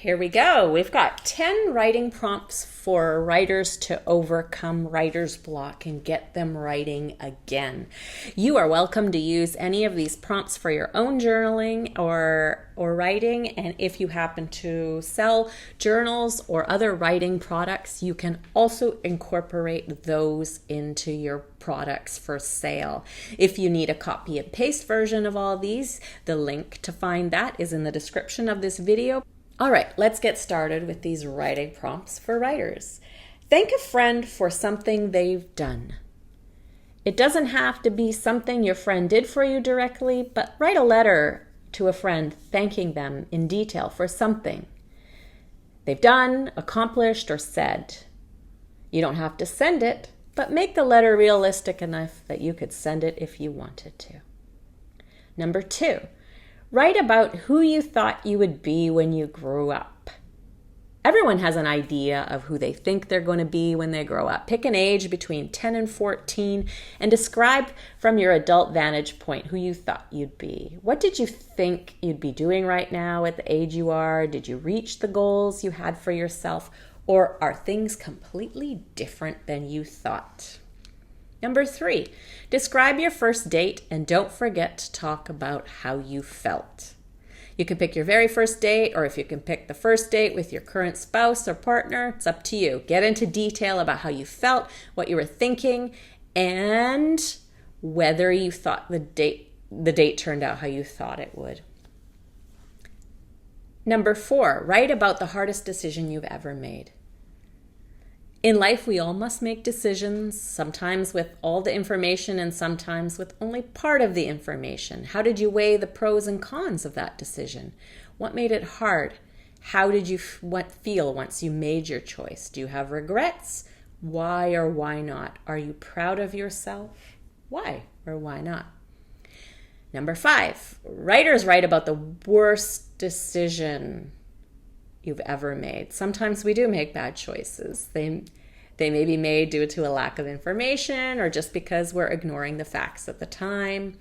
Here we go. We've got 10 writing prompts for writers to overcome writer's block and get them writing again. You are welcome to use any of these prompts for your own journaling or writing. And if you happen to sell journals or other writing products, you can also incorporate those into your products for sale. If you need a copy and paste version of all these, the link to find that is in the description of this video. All right, let's get started with these writing prompts for writers. Thank a friend for something they've done. It doesn't have to be something your friend did for you directly, but write a letter to a friend thanking them in detail for something they've done, accomplished, or said. You don't have to send it, but make the letter realistic enough that you could send it if you wanted to. Number 2. Write about who you thought you would be when you grew up. Everyone has an idea of who they think they're going to be when they grow up. Pick an age between 10 and 14 and describe from your adult vantage point who you thought you'd be. What did you think you'd be doing right now at the age you are? Did you reach the goals you had for yourself? Or are things completely different than you thought? Number 3, describe your first date and don't forget to talk about how you felt. You can pick your very first date, or if you can pick the first date with your current spouse or partner, it's up to you. Get into detail about how you felt, what you were thinking, and whether you thought the date turned out how you thought it would. Number 4, write about the hardest decision you've ever made. In life, we all must make decisions, sometimes with all the information and sometimes with only part of the information. How did you weigh the pros and cons of that decision? What made it hard? How did you feel once you made your choice? Do you have regrets? Why or why not? Are you proud of yourself? Why or why not? Number 5, writers write about the worst decision you've ever made. Sometimes we do make bad choices. They may be made due to a lack of information or just because we're ignoring the facts at the time.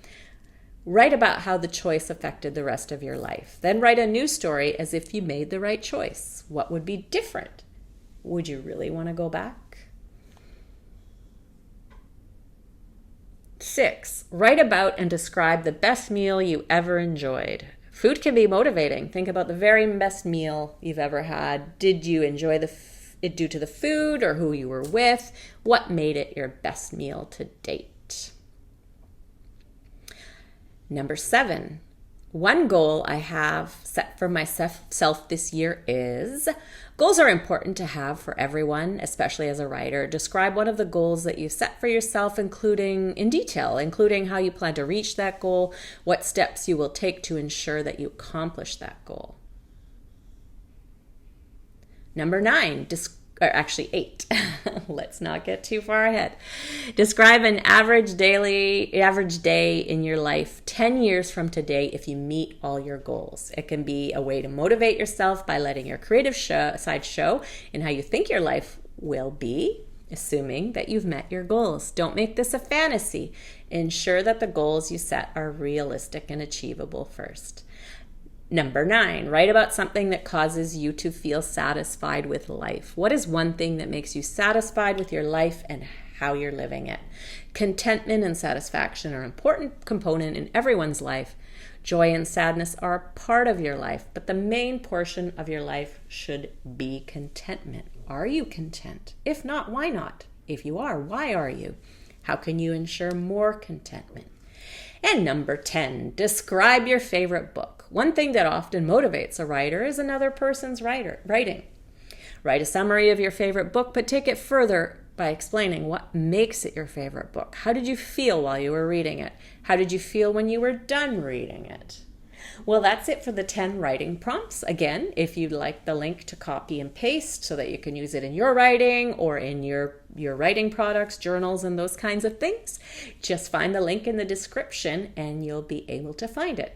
Write about how the choice affected the rest of your life. Then write a new story as if you made the right choice. What would be different? Would you really want to go back? 6, write about and describe the best meal you ever enjoyed. Food can be motivating. Think about the very best meal you've ever had. Did you enjoy it due to the food or who you were with? What made it your best meal to date? Number 7, one goal I have set for myself this year is, goals are important to have for everyone, especially as a writer. Describe one of the goals that you set for yourself, including how you plan to reach that goal, what steps you will take to ensure that you accomplish that goal. Number 9, actually 8. Let's not get too far ahead. Describe an average day in your life 10 years from today if you meet all your goals. It can be a way to motivate yourself by letting your creative side show in how you think your life will be, assuming that you've met your goals. Don't make this a fantasy. Ensure that the goals you set are realistic and achievable first. Number 9, write about something that causes you to feel satisfied with life. What is one thing that makes you satisfied with your life and how you're living it? Contentment and satisfaction are an important component in everyone's life. Joy and sadness are a part of your life, but the main portion of your life should be contentment. Are you content? If not, why not? If you are, why are you? How can you ensure more contentment? And number 10, describe your favorite book. One thing that often motivates a writer is another person's writing. Write a summary of your favorite book, but take it further by explaining what makes it your favorite book. How did you feel while you were reading it? How did you feel when you were done reading it? Well, that's it for the 10 writing prompts. Again, if you'd like the link to copy and paste so that you can use it in your writing or in your writing products, journals, and those kinds of things, just find the link in the description and you'll be able to find it.